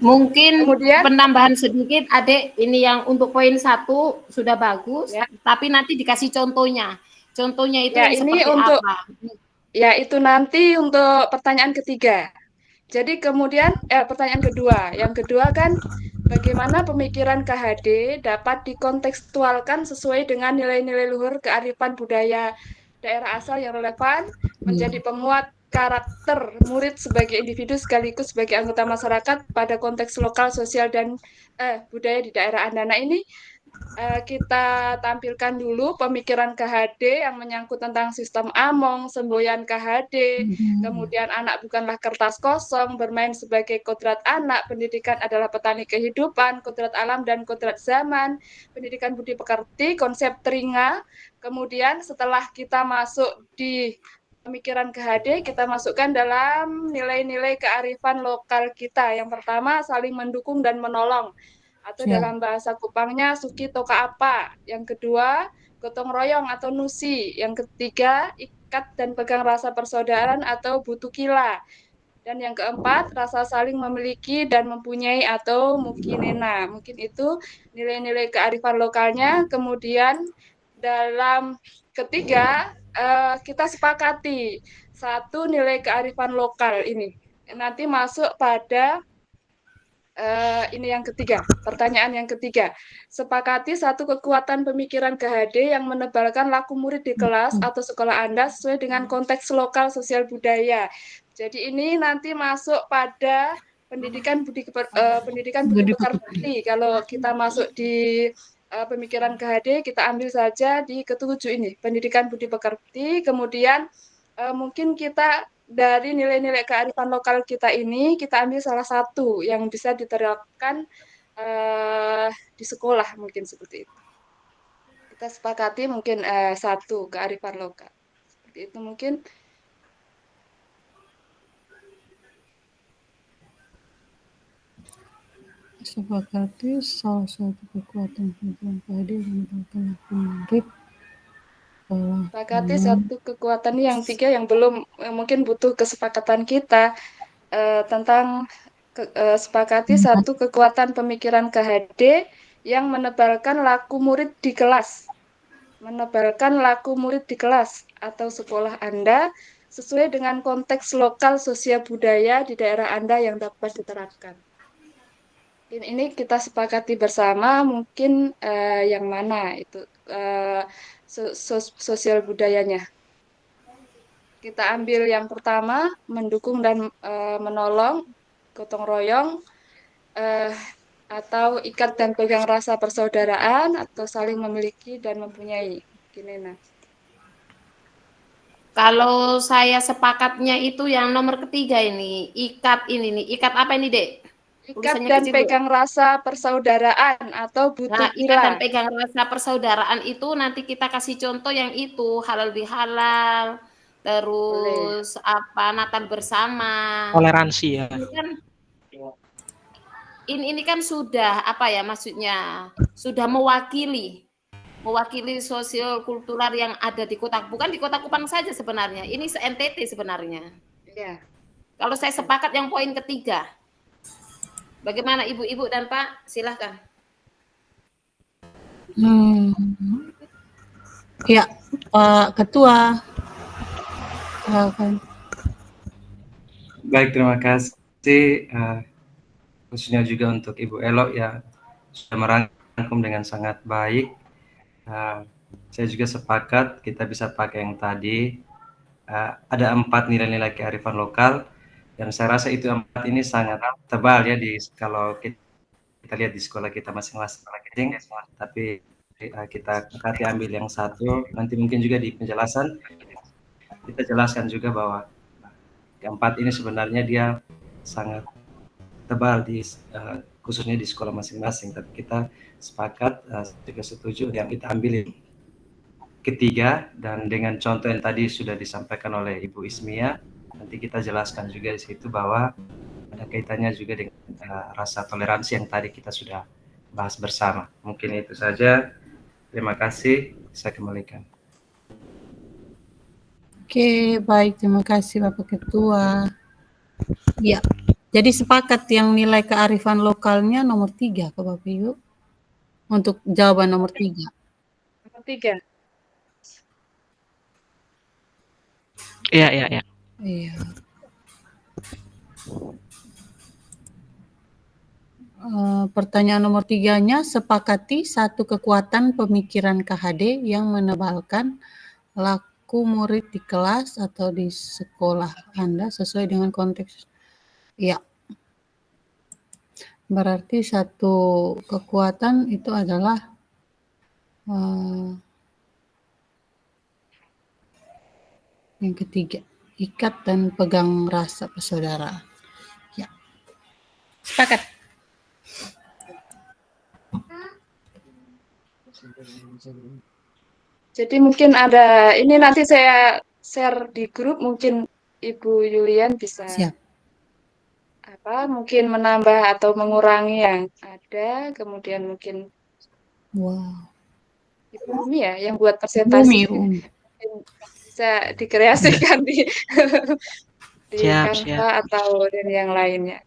Speaker 5: Mungkin
Speaker 3: Kemudian
Speaker 5: penambahan sedikit, Adik, ini yang untuk poin 1 sudah bagus, tapi nanti dikasih contohnya. Contohnya itu yang
Speaker 3: ini
Speaker 5: seperti
Speaker 3: untuk
Speaker 5: apa?
Speaker 3: Ya, itu nanti untuk pertanyaan ketiga. Jadi kemudian pertanyaan kedua. Yang kedua kan bagaimana pemikiran KHD dapat dikontekstualkan sesuai dengan nilai-nilai luhur kearifan budaya daerah asal yang relevan, menjadi penguat karakter murid sebagai individu sekaligus sebagai anggota masyarakat pada konteks lokal, sosial, dan budaya di daerah Anda. Nah, ini kita tampilkan dulu pemikiran KHD yang menyangkut tentang sistem Among, semboyan KHD, kemudian anak bukanlah kertas kosong, bermain sebagai kodrat anak, pendidikan adalah petani kehidupan, kodrat alam dan kodrat zaman, pendidikan budi pekerti, konsep teringa. Kemudian setelah kita masuk di pemikiran KHD, kita masukkan dalam nilai-nilai kearifan lokal kita. Yang pertama, saling mendukung dan menolong, atau dalam bahasa Kupangnya suki toka apa. Yang kedua, gotong royong atau nusi. Yang ketiga, ikat dan pegang rasa persaudaraan atau butukila. Dan yang keempat, rasa saling memiliki dan mempunyai atau mukinena. Mungkin itu nilai-nilai kearifan lokalnya. Kemudian dalam ketiga, kita sepakati satu nilai kearifan lokal ini. Nanti masuk pada ini yang ketiga, pertanyaan yang ketiga. Sepakati satu kekuatan pemikiran KHD yang menebalkan laku murid di kelas atau sekolah Anda sesuai dengan konteks lokal sosial budaya. Jadi ini nanti masuk pada pendidikan budi pekerti. Kalau kita masuk di pemikiran KHD, kita ambil saja di ketujuh ini, pendidikan budi pekerti. Kemudian mungkin kita dari nilai-nilai kearifan lokal kita ini, kita ambil salah satu yang bisa diterapkan di sekolah, mungkin seperti itu. Kita sepakati mungkin satu kearifan lokal. Seperti itu mungkin.
Speaker 4: Sepakati salah satu kekuatan pemikiran KHD yang menebalkan laku murid.
Speaker 3: Sepakati satu kekuatan yang tiga yang belum mungkin butuh kesepakatan kita tentang sepakati satu kekuatan pemikiran KHD yang menebalkan laku murid di kelas. Menebalkan laku murid di kelas atau sekolah Anda sesuai dengan konteks lokal sosial budaya di daerah Anda yang dapat diterapkan. Ini kita sepakati bersama, mungkin yang mana itu sosial budayanya. Kita ambil yang pertama, mendukung dan menolong, gotong royong, atau ikat dan pegang rasa persaudaraan, atau saling memiliki dan mempunyai. Gini,
Speaker 5: Kalau saya sepakatnya itu yang nomor ketiga ini, ikat ini nih, ikat apa ini, Dek?
Speaker 3: Ikat dan pegang rasa persaudaraan atau butuh
Speaker 5: ikat dan pegang rasa persaudaraan itu nanti kita kasih contoh yang itu, halal bihalal, terus apa, Natal bersama.
Speaker 1: Toleransi ya.
Speaker 5: Ini kan sudah apa ya, maksudnya sudah mewakili sosial kultural yang ada di kota, bukan di Kota Kupang saja sebenarnya, ini se-NTT sebenarnya.
Speaker 3: Ya.
Speaker 5: Kalau saya sepakat yang poin ketiga. Bagaimana Ibu-ibu dan Pak? Silahkan.
Speaker 4: Ya, Pak Ketua. Silahkan.
Speaker 8: Baik, terima kasih. Khususnya juga untuk Ibu Elo yang sudah merangkum dengan sangat baik. Saya juga sepakat kita bisa pakai yang tadi. Ada 4 nilai-nilai kearifan lokal. Dan saya rasa itu 4 ini sangat tebal ya kalau kita lihat di sekolah kita masing-masing. Tapi kita ambil yang satu, nanti mungkin juga di penjelasan kita jelaskan juga bahwa keempat ini sebenarnya dia sangat tebal khususnya di sekolah masing-masing. Tapi kita sepakat juga setuju yang kita ambil ketiga, dan dengan contoh yang tadi sudah disampaikan oleh Ibu Ismia, nanti kita jelaskan juga di situ bahwa ada kaitannya juga dengan rasa toleransi yang tadi kita sudah bahas bersama. Mungkin itu saja. Terima kasih. Saya kembalikan.
Speaker 4: Oke, baik. Terima kasih Bapak Ketua. Ya, jadi sepakat yang nilai kearifan lokalnya nomor 3 ke Bapak Ibu. Untuk jawaban nomor 3.
Speaker 3: Nomor 3.
Speaker 1: Iya.
Speaker 4: Iya. Pertanyaan nomor 3-nya, sepakati satu kekuatan pemikiran KHD yang menebalkan laku murid di kelas atau di sekolah Anda sesuai dengan konteks. Ya. Berarti satu kekuatan itu adalah Yang ketiga, ikat dan pegang rasa persaudaraan. Ya, sepakat.
Speaker 3: Jadi mungkin ada ini nanti saya share di grup, mungkin Ibu Yulian bisa
Speaker 4: Siap.
Speaker 3: mungkin menambah atau mengurangi yang ada, kemudian mungkin
Speaker 4: Wow.
Speaker 3: Ibu Umi ya yang buat
Speaker 4: Umi,
Speaker 3: presentasi
Speaker 4: Umi.
Speaker 3: bisa dikreasikan di
Speaker 1: Siap,
Speaker 3: Canva
Speaker 1: siap.
Speaker 3: atau dari yang lainnya.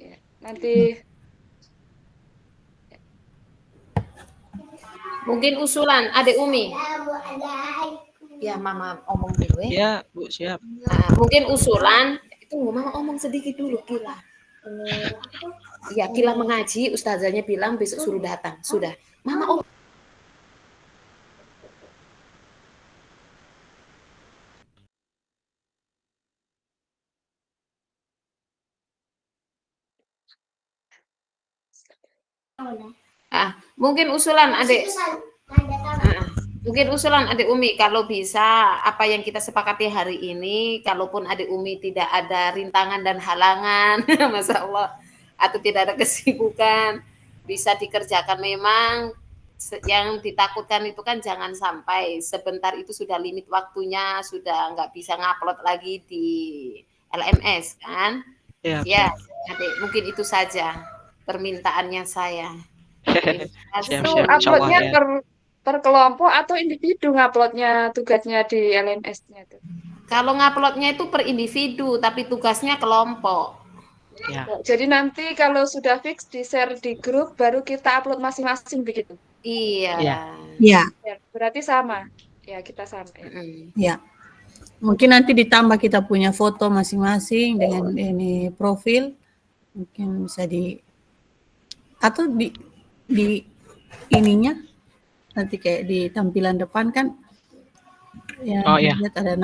Speaker 3: Ya, nanti
Speaker 5: Mungkin usulan Adik Umi. Ya, Mama omong dulu ya.
Speaker 1: Ya, Bu, siap.
Speaker 5: Nah, mungkin usulan, tunggu Mama omong sedikit dulu, Kila. Ya, Kila mengaji, ustazahnya bilang besok suruh datang. Sudah. Mama omong. Mungkin usulan Adik. Mungkin usulan Adik Umi, kalau bisa apa yang kita sepakati hari ini, kalaupun Adik Umi tidak ada rintangan dan halangan, Masya Allah, atau tidak ada kesibukan, bisa dikerjakan. Memang yang ditakutkan itu kan jangan sampai sebentar itu sudah limit waktunya, sudah nggak bisa ngupload lagi di LMS kan.
Speaker 1: Siap,
Speaker 5: Ya,
Speaker 1: siap.
Speaker 5: Adik, mungkin itu saja permintaannya saya.
Speaker 1: Siap,
Speaker 3: itu
Speaker 1: siap. Insya Allah
Speaker 3: uploadnya
Speaker 1: ya.
Speaker 3: per kelompok atau individu nguploadnya tugasnya di LMS-nya tuh?
Speaker 5: Kalau nguploadnya itu per individu, tapi tugasnya kelompok.
Speaker 1: Ya.
Speaker 3: Jadi nanti kalau sudah fix di share di grup, baru kita upload masing-masing begitu.
Speaker 5: Iya.
Speaker 1: Iya.
Speaker 4: Ya,
Speaker 3: Ya, berarti sama. Ya, kita sama. Ya.
Speaker 4: ya. Mungkin nanti ditambah kita punya foto masing-masing dengan ini profil, mungkin bisa atau di ininya nanti kayak di tampilan depan kan ya,
Speaker 1: Oh iya.
Speaker 4: lihat ada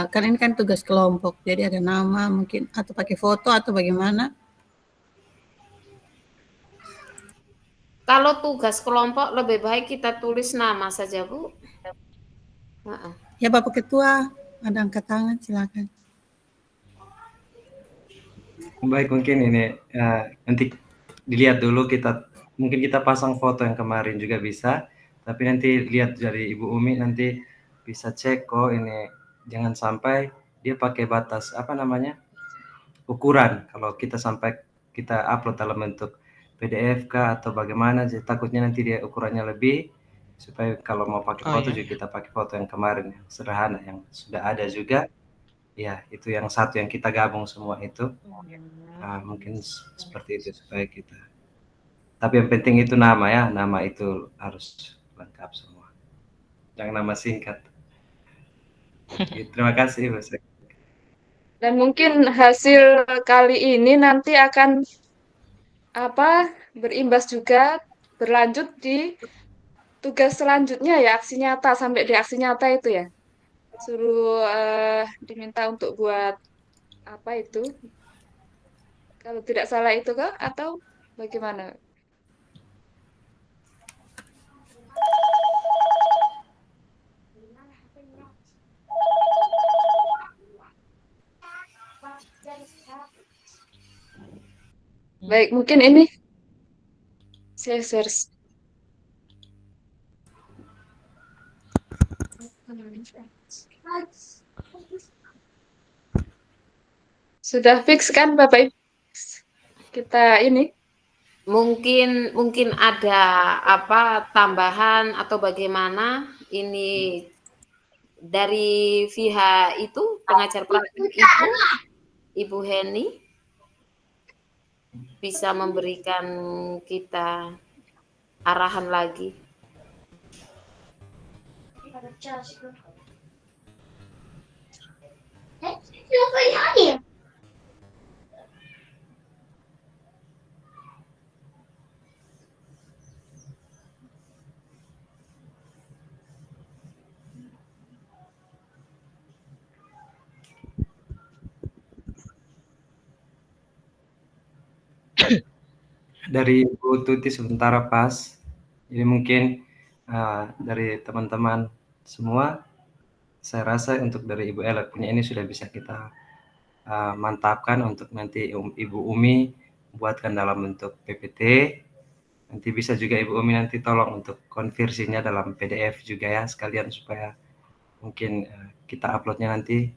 Speaker 4: kan ini kan tugas kelompok, jadi ada nama mungkin atau pakai foto atau bagaimana.
Speaker 5: Kalau tugas kelompok lebih baik kita tulis nama saja, Bu.
Speaker 4: Ya, Bapak Ketua, ada angkat tangan, silakan.
Speaker 8: Baik, mungkin ini nanti dilihat dulu, mungkin kita pasang foto yang kemarin juga bisa, tapi nanti lihat dari Ibu Umi, nanti bisa cek kok ini jangan sampai dia pakai batas ukuran. Kalau kita upload dalam bentuk PDF kah atau bagaimana, jadi takutnya nanti dia ukurannya lebih, supaya kalau mau pakai foto juga kita pakai foto yang kemarin yang sederhana yang sudah ada juga. Ya, itu yang satu yang kita gabung semua itu. Mungkin seperti itu supaya kita. Tapi yang penting itu nama ya, nama itu harus lengkap semua. Jangan nama singkat. Terima kasih, Mas.
Speaker 3: Dan mungkin hasil kali ini nanti akan berimbas juga berlanjut di tugas selanjutnya ya, aksi nyata, sampai di aksi nyata itu ya. Suruh diminta untuk buat apa itu? Kalau tidak salah itu kah atau bagaimana? Baik, mungkin ini saya share. Sudah fix kan Bapak Ibu? Kita ini
Speaker 5: mungkin ada tambahan atau bagaimana ini dari pihak itu pengajar praktik Ibu Heni bisa memberikan kita arahan lagi.
Speaker 8: Dari Bu Tuti sementara pas. Jadi mungkin dari teman-teman semua, saya rasa untuk dari Ibu Ella punya ini sudah bisa kita mantapkan untuk nanti Ibu Umi buatkan dalam bentuk PPT. Nanti bisa juga Ibu Umi nanti tolong untuk konversinya dalam PDF juga ya sekalian supaya mungkin kita uploadnya nanti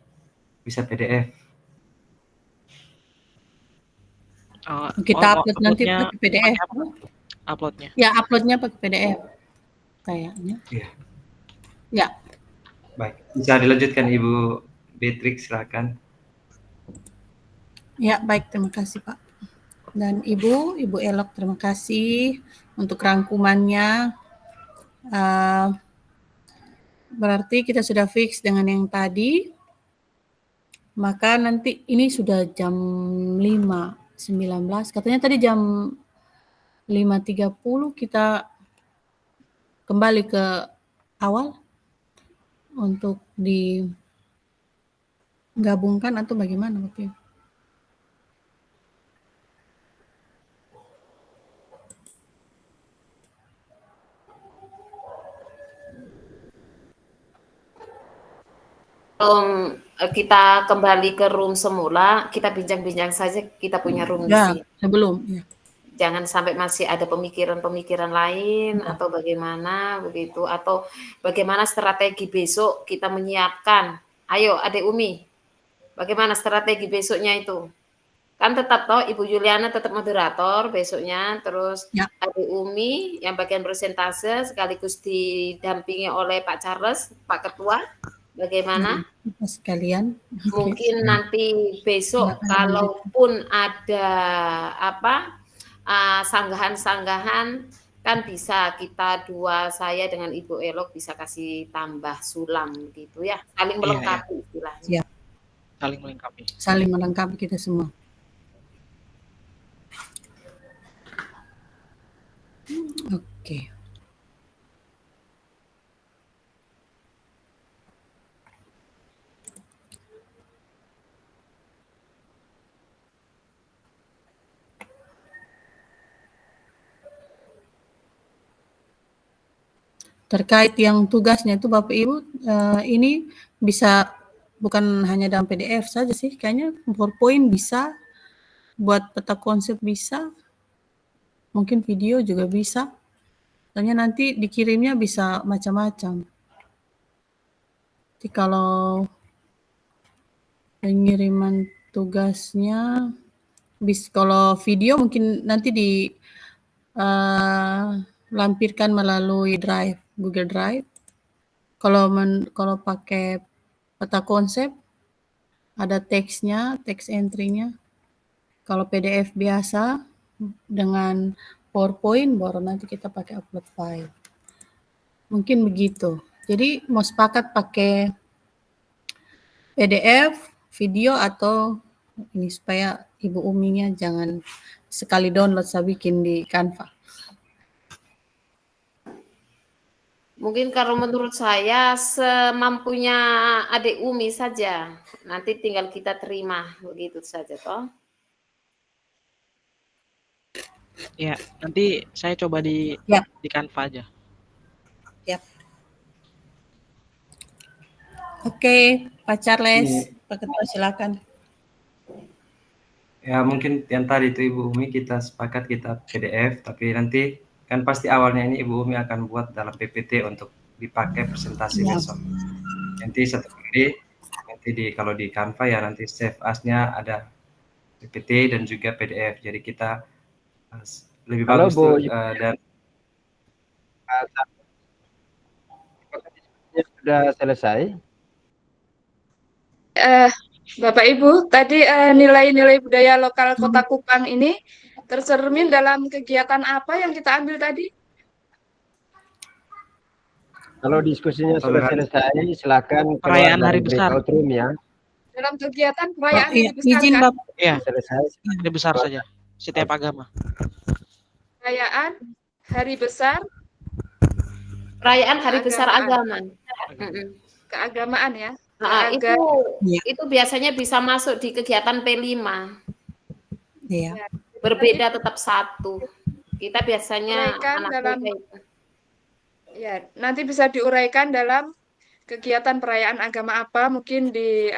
Speaker 8: bisa PDF.
Speaker 4: Kita upload nanti pakai PDF.
Speaker 1: Uploadnya?
Speaker 4: Ya, uploadnya pakai PDF kayaknya.
Speaker 8: Iya.
Speaker 4: Ya.
Speaker 8: Baik, bisa dilanjutkan Ibu Beatrix, silakan.
Speaker 4: Ya, baik, terima kasih Pak. Dan Ibu Elok, terima kasih untuk rangkumannya. Berarti kita sudah fix dengan yang tadi. Maka nanti ini sudah jam 5.19. Katanya tadi jam 5.30 kita kembali ke awal untuk digabungkan atau bagaimana Bapak Ibu?
Speaker 5: Kita kembali ke room semula, kita bincang-bincang saja, kita punya room di sini.
Speaker 4: Sebelum, ya.
Speaker 5: Jangan sampai masih ada pemikiran-pemikiran lain atau bagaimana begitu, atau bagaimana strategi besok kita menyiapkan. Ayo Adik Umi, bagaimana strategi besoknya itu? Kan tetap toh Ibu Juliana tetap moderator besoknya, terus Adik Umi yang bagian persentase sekaligus didampingi oleh Pak Charles, Pak Ketua. Bagaimana?
Speaker 4: Sekalian.
Speaker 5: Mungkin nanti besok kalaupun ada sanggahan-sanggahan kan bisa kita dua, saya dengan Ibu Elok bisa kasih tambah sulam gitu ya, saling melengkapi istilahnya.
Speaker 1: Saling melengkapi.
Speaker 4: Saling melengkapi kita semua. Oke. Terkait yang tugasnya itu Bapak Ibu, ini bisa bukan hanya dalam PDF saja sih, kayaknya PowerPoint bisa, buat peta konsep bisa, mungkin video juga bisa, soalnya nanti dikirimnya bisa macam-macam. Jadi kalau pengiriman tugasnya, kalau video mungkin nanti lampirkan melalui Drive, Google Drive. Kalau pakai peta konsep, ada teksnya, teks entry-nya. Kalau PDF biasa dengan PowerPoint, baru nanti kita pakai upload file. Mungkin begitu. Jadi mau sepakat pakai PDF, video, atau ini supaya Ibu Uminya jangan sekali download saya bikin di Canva.
Speaker 5: Mungkin kalau menurut saya semampunya Adik Umi saja, nanti tinggal kita terima begitu saja toh.
Speaker 1: Ya, nanti saya coba di Canva aja.
Speaker 4: Yap. Oke, Pak Charles, Pak Ketua silakan.
Speaker 8: Ya mungkin yang tadi itu Ibu Umi kita sepakat kita PDF, tapi nanti kan pasti awalnya ini Ibu Umi akan buat dalam PPT untuk dipakai presentasi besok. Nanti satu kali, nanti kalau di Canva ya nanti save as-nya ada PPT dan juga PDF. Jadi kita lebih bagus tuh dan
Speaker 2: sudah selesai.
Speaker 3: Bapak Ibu, tadi nilai-nilai budaya lokal Kota Kupang ini tercermin dalam kegiatan apa yang kita ambil tadi?
Speaker 2: Kalau diskusinya sudah selesai, silakan
Speaker 1: perayaan Hari Besar
Speaker 2: room ya.
Speaker 3: Dalam kegiatan perayaan Hari Besar
Speaker 4: izin
Speaker 3: kan?
Speaker 4: Bapak.
Speaker 1: Iya,
Speaker 2: selesai.
Speaker 1: Hari Besar saja. Setiap agama.
Speaker 3: Perayaan Hari Besar.
Speaker 5: Perayaan Hari Besar Agama.
Speaker 3: Keagamaan ya.
Speaker 5: Nah, itu biasanya bisa masuk di kegiatan P5.
Speaker 4: Iya.
Speaker 5: Berbeda tetap satu. Kita biasanya
Speaker 3: Ya, nanti bisa diuraikan dalam kegiatan perayaan agama apa, mungkin di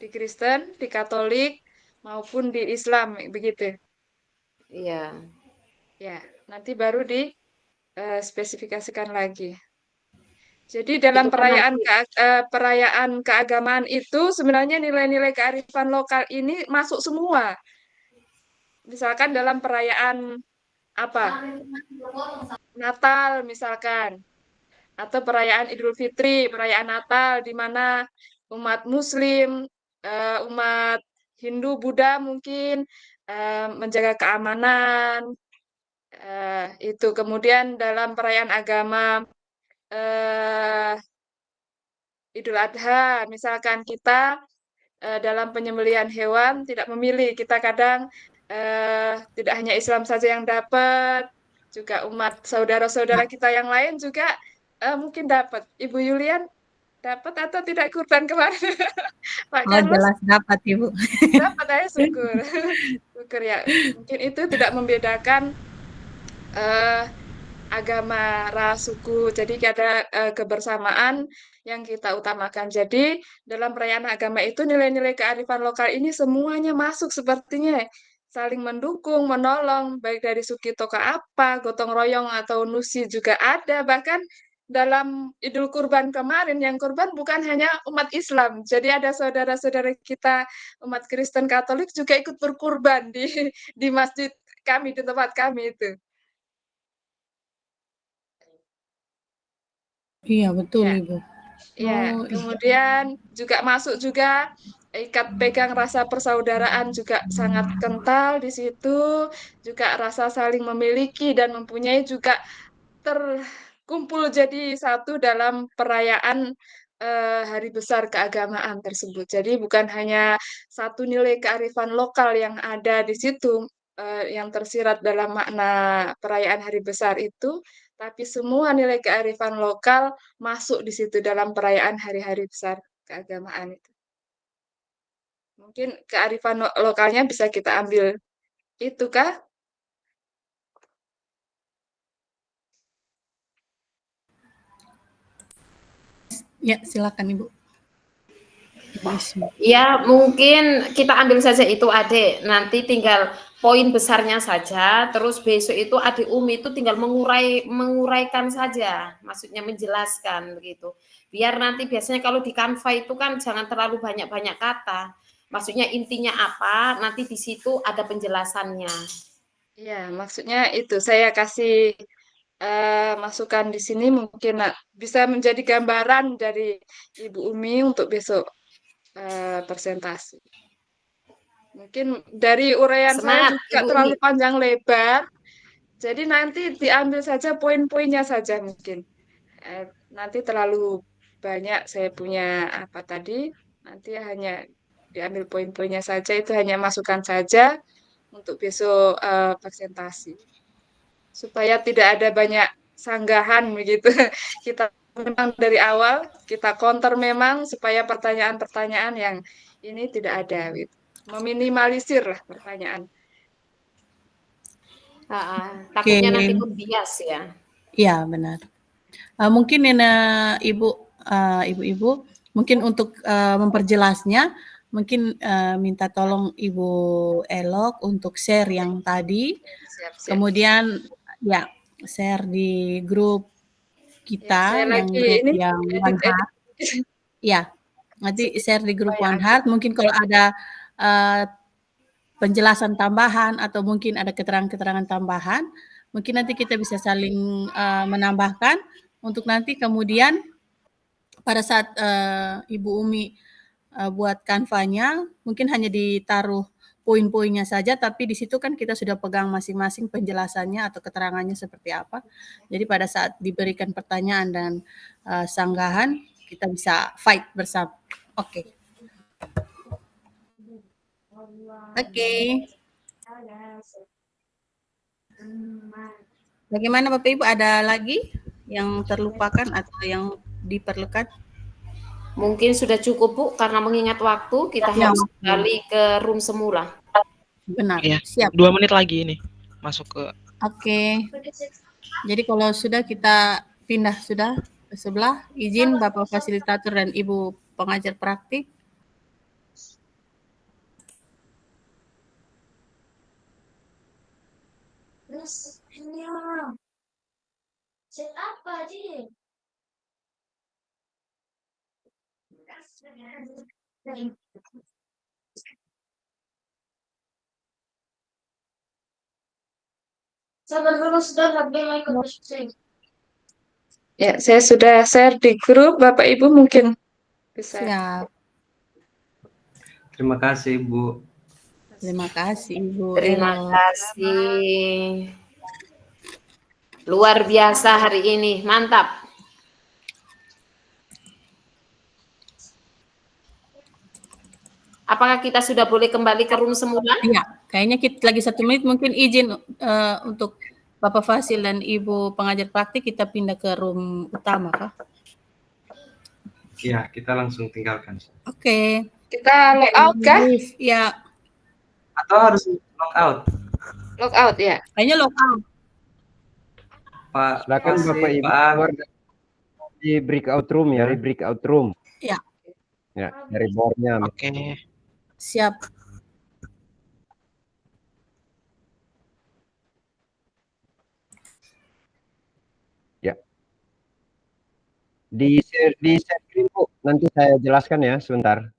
Speaker 3: Kristen, di Katolik, maupun di Islam, begitu.
Speaker 5: Iya.
Speaker 3: Ya, nanti baru spesifikasikan lagi. Jadi dalam
Speaker 5: Itu kan nanti
Speaker 3: perayaan keagamaan itu sebenarnya nilai-nilai kearifan lokal ini masuk semua. Misalkan dalam perayaan apa? Natal misalkan, atau perayaan Idul Fitri, perayaan Natal di mana umat Muslim, umat Hindu, Buddha mungkin menjaga keamanan, itu. Kemudian dalam perayaan agama eh, Idul Adha, misalkan kita dalam penyembelihan hewan tidak memilih, kita kadang tidak hanya Islam saja yang dapat, juga umat saudara-saudara kita yang lain juga mungkin dapat. Ibu Yulian dapat atau tidak kurban kemarin? Pak
Speaker 4: Oh,
Speaker 3: Carlos
Speaker 4: jelas dapat, Ibu.
Speaker 3: dapat, aja syukur. Syukur ya. Mungkin itu tidak membedakan eh, agama, ras, suku. Jadi ada kebersamaan yang kita utamakan. Jadi dalam perayaan agama itu nilai-nilai kearifan lokal ini semuanya masuk sepertinya. Saling mendukung, menolong, baik dari suku toka apa, gotong royong atau nusi juga ada. Bahkan dalam Idul Kurban kemarin, yang kurban bukan hanya umat Islam. Jadi ada saudara-saudara kita umat Kristen Katolik juga ikut berkurban di masjid kami, di tempat kami itu.
Speaker 4: Iya, betul,
Speaker 3: Ya.
Speaker 4: Ibu.
Speaker 3: Ya,
Speaker 4: Oh, iya.
Speaker 3: kemudian juga masuk juga ikat pegang rasa persaudaraan juga sangat kental di situ, juga rasa saling memiliki dan mempunyai juga terkumpul jadi satu dalam perayaan hari besar keagamaan tersebut. Jadi bukan hanya satu nilai kearifan lokal yang ada di situ, yang tersirat dalam makna perayaan hari besar itu, tapi semua nilai kearifan lokal masuk di situ dalam perayaan hari-hari besar keagamaan itu. Mungkin kearifan lokalnya bisa kita ambil itu kah?
Speaker 4: Ya, silakan, Ibu. Ibu Ismi.
Speaker 5: ya mungkin kita ambil saja itu Adik. Nanti tinggal poin besarnya saja. Terus besok itu Adik Umi itu tinggal menguraikan saja. Maksudnya menjelaskan begitu. Biar nanti biasanya kalau di Canva itu kan jangan terlalu banyak-banyak kata. Maksudnya intinya apa? Nanti di situ ada penjelasannya.
Speaker 3: Ya, maksudnya itu saya kasih masukan di sini mungkin bisa menjadi gambaran dari Ibu Umi untuk besok presentasi. Mungkin dari uraian saya
Speaker 5: Semangat
Speaker 3: juga
Speaker 5: Ibu
Speaker 3: terlalu
Speaker 5: Umi.
Speaker 3: panjang lebar, jadi nanti diambil saja poin-poinnya saja mungkin. Nanti terlalu banyak saya punya apa tadi, nanti hanya diambil poin-poinnya saja, itu hanya masukan saja untuk besok presentasi. Supaya tidak ada banyak sanggahan begitu. Kita memang dari awal kita counter memang supaya pertanyaan-pertanyaan yang ini tidak ada gitu. Meminimalisir lah pertanyaan.
Speaker 5: Takutnya
Speaker 4: Oke.
Speaker 5: nanti membias ya.
Speaker 4: Iya, benar. Mungkin ibu-ibu, mungkin untuk memperjelasnya, mungkin minta tolong Ibu Elok untuk share yang tadi.
Speaker 3: Siap-siap.
Speaker 4: Kemudian ya share di grup kita
Speaker 3: Ya,
Speaker 4: yang grup
Speaker 3: ini
Speaker 4: yang One Heart. Ya, nanti share di grup One Heart. Mungkin kalau ada penjelasan tambahan atau mungkin ada keterangan-keterangan tambahan, mungkin nanti kita bisa saling menambahkan untuk nanti kemudian pada saat Ibu Umi buat kanvanya, mungkin hanya ditaruh poin-poinnya saja, tapi di situ kan kita sudah pegang masing-masing penjelasannya atau keterangannya seperti apa. Jadi pada saat diberikan pertanyaan dan sanggahan, kita bisa fight bersama. Oke. Bagaimana Bapak Ibu, ada lagi yang terlupakan atau yang diperlukan?
Speaker 5: Mungkin sudah cukup Bu, karena mengingat waktu kita harus kembali ke room semula.
Speaker 4: Benar.
Speaker 1: Ya,
Speaker 4: Siap.
Speaker 1: 2 menit lagi ini masuk ke.
Speaker 4: Oke. Jadi kalau sudah kita pindah sudah ke sebelah, izin Bapak Fasilitator dan Ibu pengajar praktik.
Speaker 3: Ya, saya sudah share di grup, Bapak Ibu mungkin bisa.
Speaker 4: Siap.
Speaker 8: Terima kasih, Ibu.
Speaker 4: Terima kasih Ibu
Speaker 5: Terima
Speaker 4: Elo.
Speaker 5: kasih. Luar biasa hari ini, mantap. Apakah kita sudah boleh kembali ke room semula?
Speaker 4: Iya, kayaknya kita lagi 1 menit mungkin izin untuk Bapak Fasil dan Ibu pengajar praktik kita pindah ke room utama kah?
Speaker 8: Iya, kita langsung tinggalkan.
Speaker 4: Oke.
Speaker 3: Kita log out kah?
Speaker 4: Ya.
Speaker 8: Atau harus log out?
Speaker 3: Log out ya.
Speaker 4: Kayaknya log out.
Speaker 8: Pak,
Speaker 2: Silakan Bapak Ibu keluar di breakout room ya, di breakout room.
Speaker 4: Ya.
Speaker 2: Ya, dari boardnya.
Speaker 1: Oke.
Speaker 4: Siap.
Speaker 2: Ya. Di share screen Bu, nanti saya jelaskan ya sebentar.